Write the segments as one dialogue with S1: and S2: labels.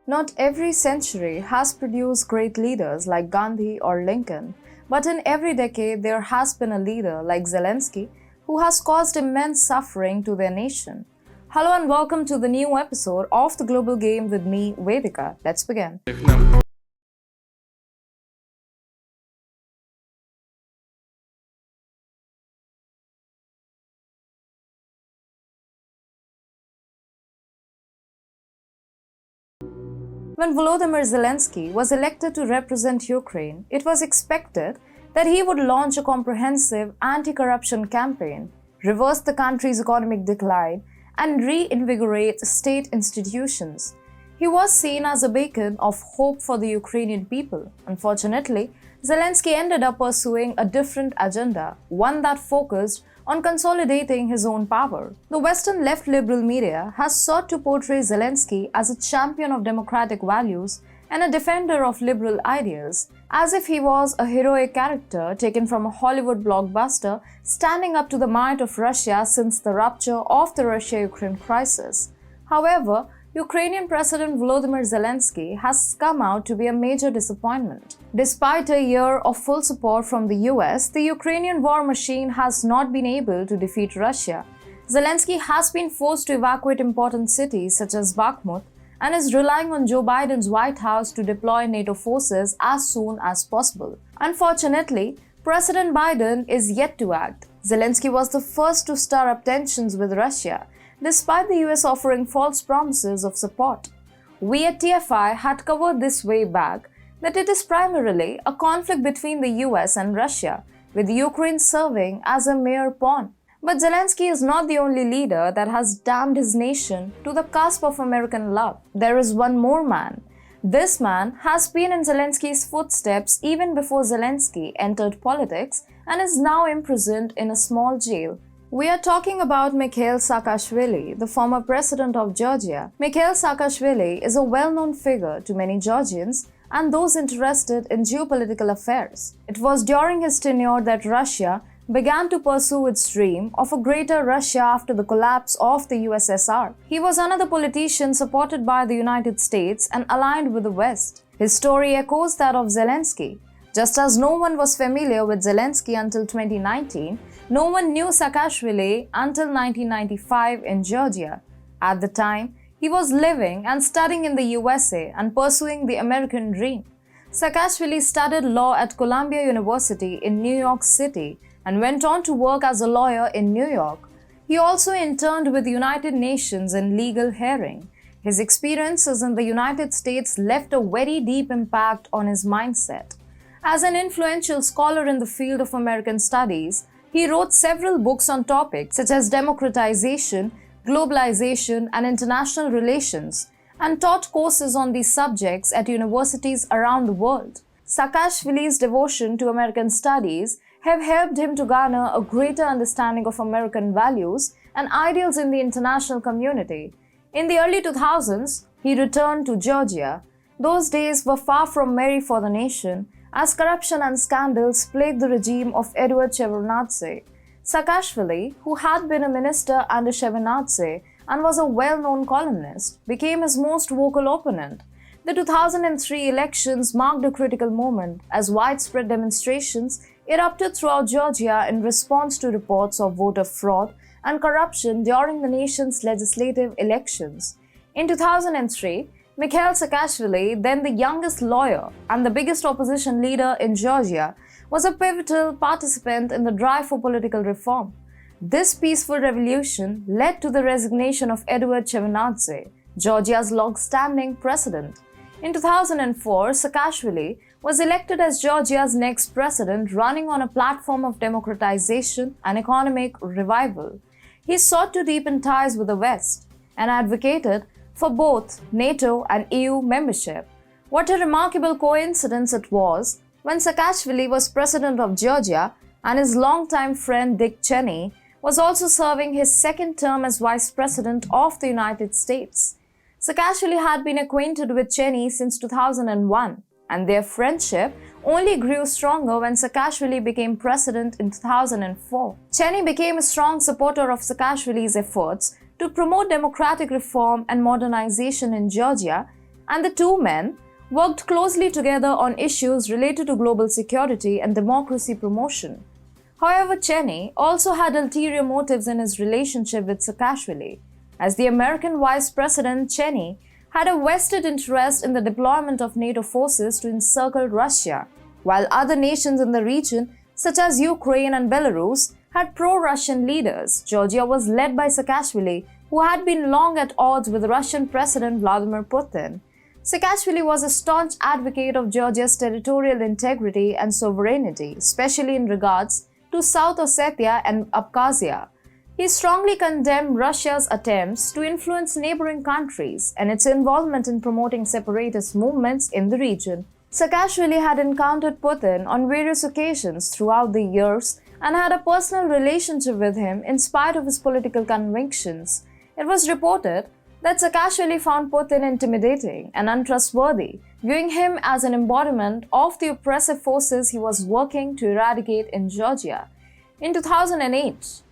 S1: Not every century has produced great leaders like Gandhi or Lincoln, but in every decade there has been a leader like Zelensky who has caused immense suffering to their nation. Hello and welcome to the new episode of The Global Game with me, Vedika. Let's begin. When Volodymyr Zelensky was elected to represent Ukraine, it was expected that he would launch a comprehensive anti-corruption campaign, reverse the country's economic decline, and reinvigorate state institutions. He was seen as a beacon of hope for the Ukrainian people. Unfortunately, Zelensky ended up pursuing a different agenda, one that focused on consolidating his own power. The Western left liberal media has sought to portray Zelensky as a champion of democratic values and a defender of liberal ideals, as if he was a heroic character taken from a Hollywood blockbuster standing up to the might of Russia since the rupture of the Russia-Ukraine crisis. However, Ukrainian President Volodymyr Zelensky has come out to be a major disappointment. Despite a year of full support from the US, the Ukrainian war machine has not been able to defeat Russia. Zelensky has been forced to evacuate important cities such as Bakhmut and is relying on Joe Biden's White House to deploy NATO forces as soon as possible. Unfortunately, President Biden is yet to act. Zelensky was the first to stir up tensions with Russia, despite the US offering false promises of support. We at TFI had covered this way back that it is primarily a conflict between the US and Russia, with Ukraine serving as a mere pawn. But Zelensky is not the only leader that has damned his nation to the cusp of American love. There is one more man. This man has been in Zelensky's footsteps even before Zelensky entered politics and is now imprisoned in a small jail. We are talking about Mikhail Saakashvili, the former president of Georgia. Mikhail Saakashvili is a well-known figure to many Georgians and those interested in geopolitical affairs. It was during his tenure that Russia began to pursue its dream of a greater Russia after the collapse of the USSR. He was another politician supported by the United States and aligned with the West. His story echoes that of Zelensky. Just as no one was familiar with Zelensky until 2019, no one knew Saakashvili until 1995 in Georgia. At the time, he was living and studying in the USA and pursuing the American dream. Saakashvili studied law at Columbia University in New York City and went on to work as a lawyer in New York. He also interned with the United Nations in legal hearing. His experiences in the United States left a very deep impact on his mindset. As an influential scholar in the field of American studies, he wrote several books on topics such as democratization, globalization, and international relations, and taught courses on these subjects at universities around the world. Saakashvili's devotion to American studies have helped him to garner a greater understanding of American values and ideals in the international community. In the early 2000s, he returned to Georgia. Those days were far from merry for the nation, as corruption and scandals plagued the regime of Edward Shevardnadze. Saakashvili, who had been a minister under Shevardnadze and was a well-known columnist, became his most vocal opponent. The 2003 elections marked a critical moment as widespread demonstrations erupted throughout Georgia in response to reports of voter fraud and corruption during the nation's legislative elections. In 2003, Mikhail Saakashvili, then the youngest lawyer and the biggest opposition leader in Georgia, was a pivotal participant in the drive for political reform. This peaceful revolution led to the resignation of Edward Shevardnadze, Georgia's long-standing president. In 2004, Saakashvili was elected as Georgia's next president, running on a platform of democratization and economic revival. He sought to deepen ties with the West and advocated for both NATO and EU membership. What a remarkable coincidence it was when Saakashvili was president of Georgia and his longtime friend Dick Cheney was also serving his second term as vice president of the United States. Saakashvili had been acquainted with Cheney since 2001, and their friendship only grew stronger when Saakashvili became president in 2004. Cheney became a strong supporter of Saakashvili's efforts to promote democratic reform and modernization in Georgia and the two men worked closely together on issues related to global security and democracy promotion. However, Cheney also had ulterior motives in his relationship with Saakashvili, as the American Vice President Cheney had a vested interest in the deployment of NATO forces to encircle Russia, while other nations in the region, such as Ukraine and Belarus, had pro-Russian leaders. Georgia was led by Saakashvili, who had been long at odds with Russian President Vladimir Putin. Saakashvili was a staunch advocate of Georgia's territorial integrity and sovereignty, especially in regards to South Ossetia and Abkhazia. He strongly condemned Russia's attempts to influence neighboring countries and its involvement in promoting separatist movements in the region. Saakashvili had encountered Putin on various occasions throughout the years and had a personal relationship with him in spite of his political convictions. It was reported that Saakashvili found Putin intimidating and untrustworthy, viewing him as an embodiment of the oppressive forces he was working to eradicate in Georgia. In 2008,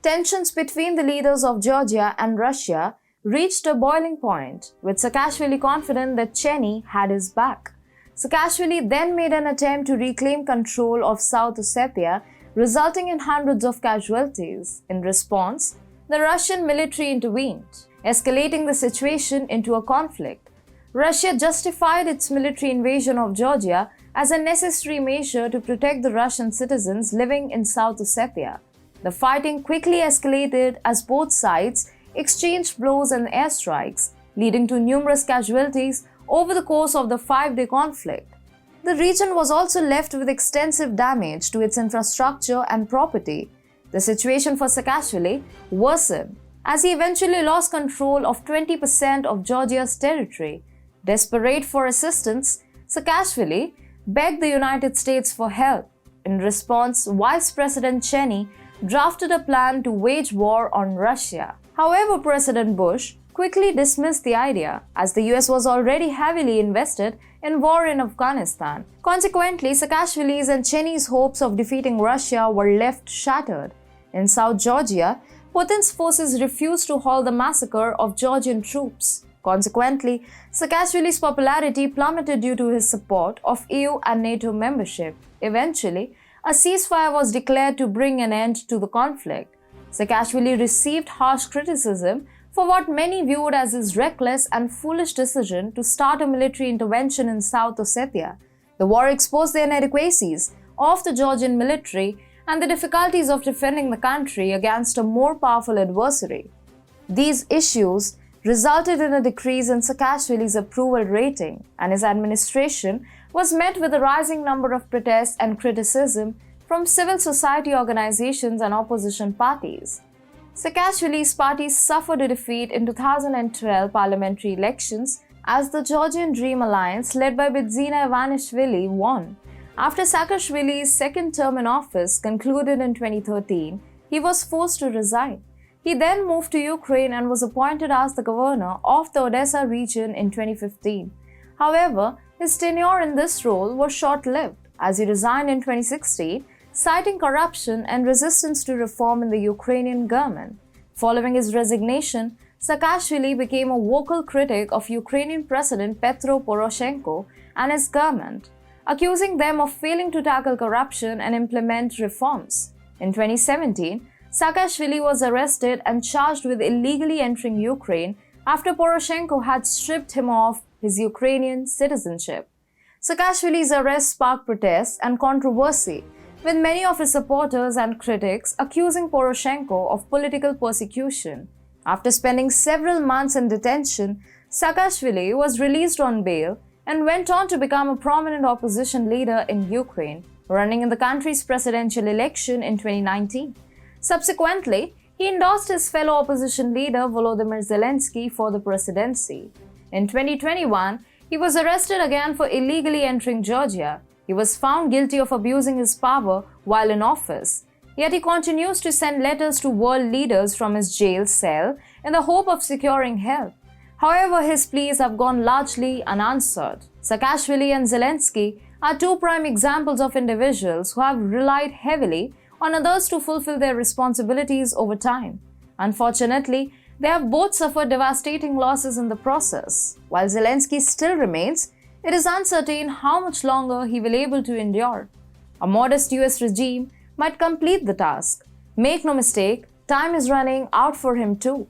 S1: tensions between the leaders of Georgia and Russia reached a boiling point, with Saakashvili confident that Cheney had his back. Saakashvili then made an attempt to reclaim control of South Ossetia, resulting in hundreds of casualties. In response, the Russian military intervened, escalating the situation into a conflict. Russia justified its military invasion of Georgia as a necessary measure to protect the Russian citizens living in South Ossetia. The fighting quickly escalated as both sides exchanged blows and airstrikes, leading to numerous casualties over the course of the 5-day conflict. The region was also left with extensive damage to its infrastructure and property. The situation for Saakashvili worsened as he eventually lost control of 20% of Georgia's territory. Desperate for assistance, Saakashvili begged the United States for help. In response, Vice President Cheney drafted a plan to wage war on Russia. However, President Bush quickly dismissed the idea, as the US was already heavily invested in war in Afghanistan. Consequently, Saakashvili's and Cheney's hopes of defeating Russia were left shattered. In South Georgia, Putin's forces refused to halt the massacre of Georgian troops. Consequently, Saakashvili's popularity plummeted due to his support of EU and NATO membership. Eventually, a ceasefire was declared to bring an end to the conflict. Saakashvili received harsh criticism for what many viewed as his reckless and foolish decision to start a military intervention in South Ossetia. The war exposed the inadequacies of the Georgian military and the difficulties of defending the country against a more powerful adversary. These issues resulted in a decrease in Saakashvili's approval rating, and his administration was met with a rising number of protests and criticism from civil society organizations and opposition parties. Saakashvili's party suffered a defeat in 2012 parliamentary elections as the Georgian Dream Alliance, led by Bidzina Ivanishvili, won. After Saakashvili's second term in office concluded in 2013, he was forced to resign. He then moved to Ukraine and was appointed as the governor of the Odessa region in 2015. However, his tenure in this role was short-lived, as he resigned in 2016, citing corruption and resistance to reform in the Ukrainian government. Following his resignation, Saakashvili became a vocal critic of Ukrainian President Petro Poroshenko and his government, accusing them of failing to tackle corruption and implement reforms. In 2017, Saakashvili was arrested and charged with illegally entering Ukraine after Poroshenko had stripped him of his Ukrainian citizenship. Saakashvili's arrest sparked protests and controversy, with many of his supporters and critics accusing Poroshenko of political persecution. After spending several months in detention, Saakashvili was released on bail and went on to become a prominent opposition leader in Ukraine, running in the country's presidential election in 2019. Subsequently, he endorsed his fellow opposition leader Volodymyr Zelensky for the presidency. In 2021, he was arrested again for illegally entering Georgia. He was found guilty of abusing his power while in office. Yet he continues to send letters to world leaders from his jail cell in the hope of securing help. However, his pleas have gone largely unanswered. Saakashvili and Zelensky are two prime examples of individuals who have relied heavily on others to fulfill their responsibilities over time. Unfortunately, They have both suffered devastating losses in the process. While Zelensky still remains, it is uncertain how much longer he will be able to endure. A modest US regime might complete the task. Make no mistake, time is running out for him too.